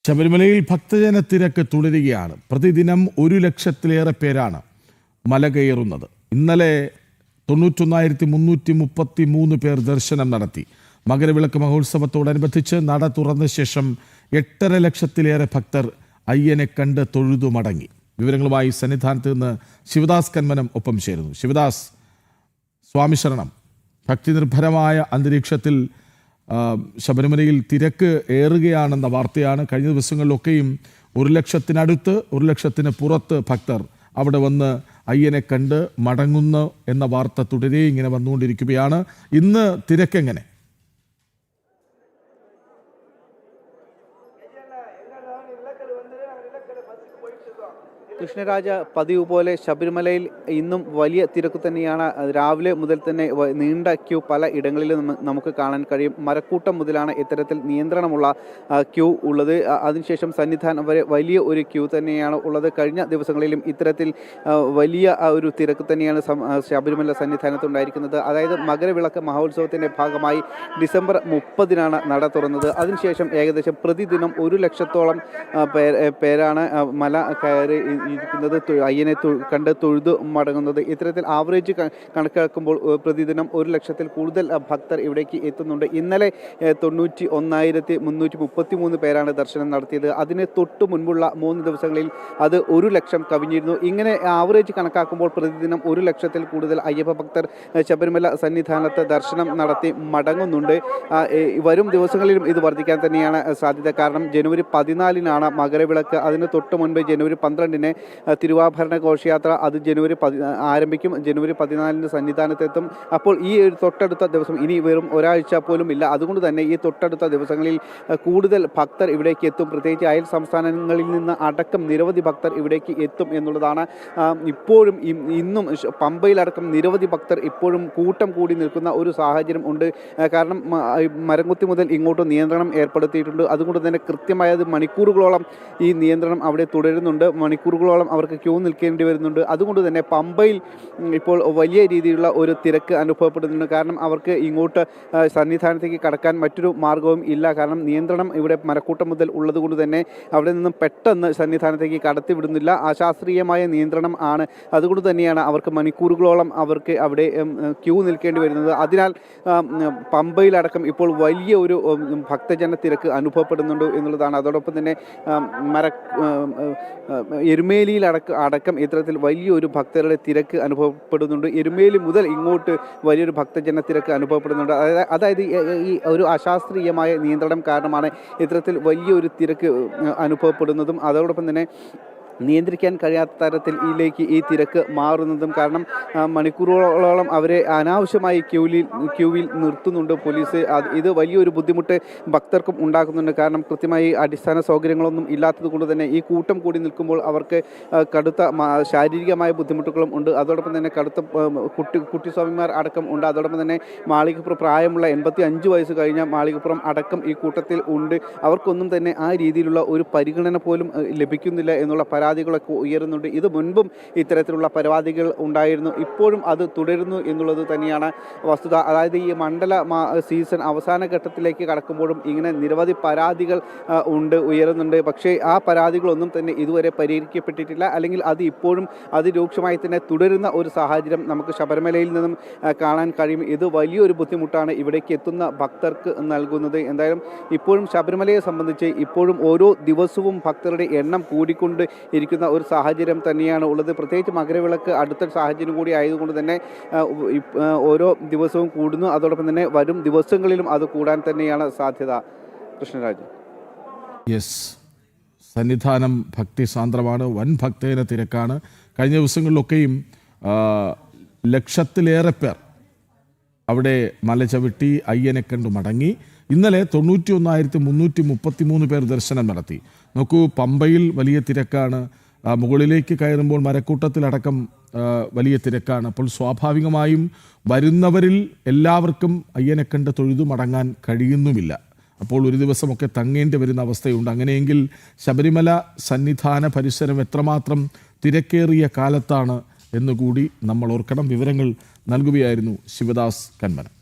ശബരിമലയിൽ ഭക്തജന തിരക്ക് തുടരുകയാണ്. പ്രതിദിനം 1 ലക്ഷത്തിലേറെ പേരാണ് മല കയറുന്നത്. ഇന്നലെ 91,333 പേർ ദർശനം നടത്തി. മകരവിളക്ക് മഹോത്സവത്തോടനുബന്ധിച്ച് നട തുറന്ന ശേഷം 8.5 ലക്ഷത്തിലേറെ ഭക്തർ അയ്യനെ കണ്ട് തൊഴുതു മടങ്ങി. വിവരങ്ങളുമായി സന്നിധാനത്ത് നിന്ന് ശിവദാസ് കന്മനം ഒപ്പം ചേരുന്നു. ശിവദാസ്, സ്വാമി ശരണം. ഭക്തിനിർഭരമായ അന്തരീക്ഷത്തിൽ ശബരിമലയിൽ തിരക്ക് ഏറുകയാണെന്ന വാർത്തയാണ്. കഴിഞ്ഞ ദിവസങ്ങളിലൊക്കെയും 1 ലക്ഷത്തിനടുത്ത് 1 ലക്ഷത്തിന് പുറത്ത് ഭക്തർ അവിടെ വന്ന് അയ്യനെ കണ്ട് മടങ്ങുന്നു എന്ന വാർത്ത തുടരെ ഇങ്ങനെ വന്നുകൊണ്ടിരിക്കുകയാണ്. ഇന്ന് തിരക്കെങ്ങനെ? കൃഷ്ണരാജ, പതിവ് പോലെ ശബരിമലയിൽ ഇന്നും വലിയ തിരക്ക് തന്നെയാണ്. രാവിലെ മുതൽ തന്നെ നീണ്ട ക്യൂ പല ഇടങ്ങളിലും നമുക്ക് കാണാൻ കഴിയും. മരക്കൂട്ടം മുതലാണ് ഇത്തരത്തിൽ നിയന്ത്രണമുള്ള ക്യൂ ഉള്ളത്. അതിനുശേഷം സന്നിധാനം വരെ വലിയ ഒരു ക്യൂ തന്നെയാണ് ഉള്ളത്. കഴിഞ്ഞ ദിവസങ്ങളിലും ഇത്തരത്തിൽ വലിയ ഒരു തിരക്ക് തന്നെയാണ് ശബരിമല സന്നിധാനത്തുണ്ടായിരിക്കുന്നത്. അതായത് മകരവിളക്ക് മഹോത്സവത്തിൻ്റെ ഭാഗമായി ഡിസംബർ 30-നാണ് നട തുറന്നത്. അതിനുശേഷം ഏകദേശം പ്രതിദിനം 1 ലക്ഷത്തോളം പേരാണ് മല കയറി ഇരിക്കുന്നത്, അയ്യനെ കണ്ട് തൊഴുതു മടങ്ങുന്നത്. ഇത്തരത്തിൽ ആവറേജ് കണക്കാക്കുമ്പോൾ പ്രതിദിനം 1 ലക്ഷത്തിൽ കൂടുതൽ ഭക്തർ ഇവിടേക്ക് എത്തുന്നുണ്ട്. ഇന്നലെ 91,333 പേരാണ് ദർശനം നടത്തിയത്. അതിന് തൊട്ട് മുൻപുള്ള 3 ദിവസങ്ങളിൽ അത് 1 ലക്ഷം കവിഞ്ഞിരുന്നു. ഇങ്ങനെ ആവറേജ് കണക്കാക്കുമ്പോൾ പ്രതിദിനം 1 ലക്ഷത്തിൽ കൂടുതൽ അയ്യപ്പ ഭക്തർ ശബരിമല സന്നിധാനത്ത് ദർശനം നടത്തി മടങ്ങുന്നുണ്ട്. വരും ദിവസങ്ങളിലും ഇത് വർദ്ധിക്കാൻ തന്നെയാണ് സാധ്യത. കാരണം ജനുവരി 14-നാണ് മകരവിളക്ക്. അതിന് തൊട്ട് മുൻപ് ജനുവരി 12-ന് തിരുവാഭരണ ഘോഷയാത്ര അത് ആരംഭിക്കും. ജനുവരി 14-ന് സന്നിധാനത്തെത്തും. അപ്പോൾ ഈ ഒരു തൊട്ടടുത്ത ദിവസം ഇനി വെറും ഒരാഴ്ച പോലും ഇല്ല. അതുകൊണ്ട് തന്നെ ഈ തൊട്ടടുത്ത ദിവസങ്ങളിൽ കൂടുതൽ ഭക്തർ ഇവിടേക്ക് എത്തും. പ്രത്യേകിച്ച് അയൽ സംസ്ഥാനങ്ങളിൽ നിന്ന് അടക്കം നിരവധി ഭക്തർ ഇവിടേക്ക് എത്തും എന്നുള്ളതാണ്. ഇപ്പോഴും ഇന്നും പമ്പയിലടക്കം നിരവധി ഭക്തർ ഇപ്പോഴും കൂട്ടം കൂടി നിൽക്കുന്ന ഒരു സാഹചര്യം ഉണ്ട്. കാരണം മരംകുത്തി മുതൽ ഇങ്ങോട്ട് നിയന്ത്രണം ഏർപ്പെടുത്തിയിട്ടുണ്ട്. അതുകൊണ്ട് തന്നെ കൃത്യമായത് മണിക്കൂറുകളോളം ഈ നിയന്ത്രണം അവിടെ തുടരുന്നുണ്ട്. മണിക്കൂറുകളോളം അവർക്ക് ക്യൂ നിൽക്കേണ്ടി വരുന്നുണ്ട്. അതുകൊണ്ട് തന്നെ പമ്പയിൽ ഇപ്പോൾ വലിയ രീതിയിലുള്ള ഒരു തിരക്ക് അനുഭവപ്പെടുന്നുണ്ട്. കാരണം അവർക്ക് ഇങ്ങോട്ട് സന്നിധാനത്തേക്ക് കടക്കാൻ മറ്റൊരു മാർഗവും ഇല്ല. കാരണം നിയന്ത്രണം ഇവിടെ മരക്കൂട്ടം മുതൽ ഉള്ളത് കൊണ്ട് തന്നെ അവിടെ നിന്നും പെട്ടെന്ന് സന്നിധാനത്തേക്ക് കടത്തിവിടുന്നില്ല. അശാസ്ത്രീയമായ നിയന്ത്രണം ആണ്. അതുകൊണ്ട് തന്നെയാണ് അവർക്ക് മണിക്കൂറുകളോളം അവർക്ക് അവിടെ ക്യൂ നിൽക്കേണ്ടി വരുന്നത്. അതിനാൽ പമ്പയിലടക്കം ഇപ്പോൾ വലിയ ഒരു ഭക്തജന തിരക്ക് അനുഭവപ്പെടുന്നുണ്ട് എന്നുള്ളതാണ്. അതോടൊപ്പം തന്നെ എരുമേലിയിൽ അടക്കം ഇത്തരത്തിൽ വലിയൊരു ഭക്തരുടെ തിരക്ക് അനുഭവപ്പെടുന്നുണ്ട്. എരുമേലി മുതൽ ഇങ്ങോട്ട് വലിയൊരു ഭക്തജന തിരക്ക് അനുഭവപ്പെടുന്നുണ്ട്. അതായത് ഈ ഒരു അശാസ്ത്രീയമായ നിയന്ത്രണം കാരണമാണ് ഇത്തരത്തിൽ വലിയൊരു തിരക്ക് അനുഭവപ്പെടുന്നതും അതോടൊപ്പം തന്നെ നിയന്ത്രിക്കാൻ കഴിയാത്ത തരത്തിൽ ഈ തിരക്ക് മാറുന്നതും. കാരണം മണിക്കൂറുകളോളം അവരെ അനാവശ്യമായി ക്യൂവിൽ നിർത്തുന്നുണ്ട് പോലീസ്. ഇത് വലിയൊരു ബുദ്ധിമുട്ട് ഭക്തർക്കും ഉണ്ടാക്കുന്നുണ്ട്. കാരണം കൃത്യമായി അടിസ്ഥാന സൗകര്യങ്ങളൊന്നും ഇല്ലാത്തത് കൊണ്ട് തന്നെ ഈ കൂട്ടം കൂടി നിൽക്കുമ്പോൾ അവർക്ക് കടുത്ത ശാരീരികമായ ബുദ്ധിമുട്ടുകളും ഉണ്ട്. അതോടൊപ്പം തന്നെ കടുത്ത കുട്ടിസ്വാമിമാർ അടക്കം ഉണ്ട്. അതോടൊപ്പം തന്നെ മാളികപ്പുറം പ്രായമുള്ള 85 വയസ്സ് കഴിഞ്ഞ മാളികപ്പുറം അടക്കം ഈ കൂട്ടത്തിൽ ഉണ്ട്. അവർക്കൊന്നും തന്നെ ആ രീതിയിലുള്ള ഒരു പരിഗണന പോലും ലഭിക്കുന്നില്ല എന്നുള്ള പരാതികളൊക്കെ ഉയരുന്നുണ്ട്. ഇത് മുൻപും ഇത്തരത്തിലുള്ള പരാതികൾ ഉണ്ടായിരുന്നു. ഇപ്പോഴും അത് തുടരുന്നു എന്നുള്ളത് തന്നെയാണ് വസ്തുത. അതായത് ഈ മണ്ഡല സീസൺ അവസാന ഘട്ടത്തിലേക്ക് കടക്കുമ്പോഴും ഇങ്ങനെ നിരവധി പരാതികൾ ഉയരുന്നുണ്ട്. പക്ഷേ ആ പരാതികളൊന്നും തന്നെ ഇതുവരെ പരിഹരിക്കപ്പെട്ടിട്ടില്ല. അല്ലെങ്കിൽ അത് ഇപ്പോഴും അതിരൂക്ഷമായി തന്നെ തുടരുന്ന ഒരു സാഹചര്യം നമുക്ക് ശബരിമലയിൽ നിന്നും കാണാൻ കഴിയും. ഇത് വലിയൊരു ബുദ്ധിമുട്ടാണ് ഇവിടേക്ക് എത്തുന്ന ഭക്തർക്ക് നൽകുന്നത്. എന്തായാലും ഇപ്പോഴും ശബരിമലയെ സംബന്ധിച്ച് ഇപ്പോഴും ഓരോ ദിവസവും ഭക്തരുടെ എണ്ണം കൂടിക്കൊണ്ട് ഇരിക്കുന്ന ഒരു സാഹചര്യം തന്നെയാണ് ഉള്ളത്. പ്രത്യേകിച്ച് മകരവിളക്ക് അടുത്ത സാഹചര്യം കൂടി ആയതുകൊണ്ട് തന്നെ ഓരോ ദിവസവും കൂടുന്നു. അതോടൊപ്പം തന്നെ വരും ദിവസങ്ങളിലും അത് കൂടാൻ തന്നെയാണ് സാധ്യത. കൃഷ്ണരാജ്. യെസ്, സന്നിധാനം ഭക്തി സാന്ദ്രമാണ്. വൻ ഭക്തജന തിരക്കാണ്. കഴിഞ്ഞ ദിവസങ്ങളിലൊക്കെയും ലക്ഷത്തിലേറെ പേർ അവിടെ മല ചവിട്ടി അയ്യനെ കണ്ടു മടങ്ങി. ഇന്നലെ 91,333 പേർ ദർശനം നടത്തി. നോക്കൂ, പമ്പയിൽ വലിയ തിരക്കാണ്. മുകളിലേക്ക് കയറുമ്പോൾ മരക്കൂട്ടത്തിലടക്കം വലിയ തിരക്കാണ്. അപ്പോൾ സ്വാഭാവികമായും വരുന്നവരിൽ എല്ലാവർക്കും അയ്യനെ കണ്ട് തൊഴുതു മടങ്ങാൻ കഴിയുന്നുമില്ല. അപ്പോൾ ഒരു ദിവസമൊക്കെ തങ്ങേണ്ടി വരുന്ന അവസ്ഥയുണ്ട്. അങ്ങനെയെങ്കിൽ ശബരിമല സന്നിധാന പരിസരം എത്രമാത്രം തിരക്കേറിയ കാലത്താണ് എന്നുകൂടി നമ്മൾ ഓർക്കണം. വിവരങ്ങൾ നൽകുകയായിരുന്നു ശിവദാസ് കന്മനം.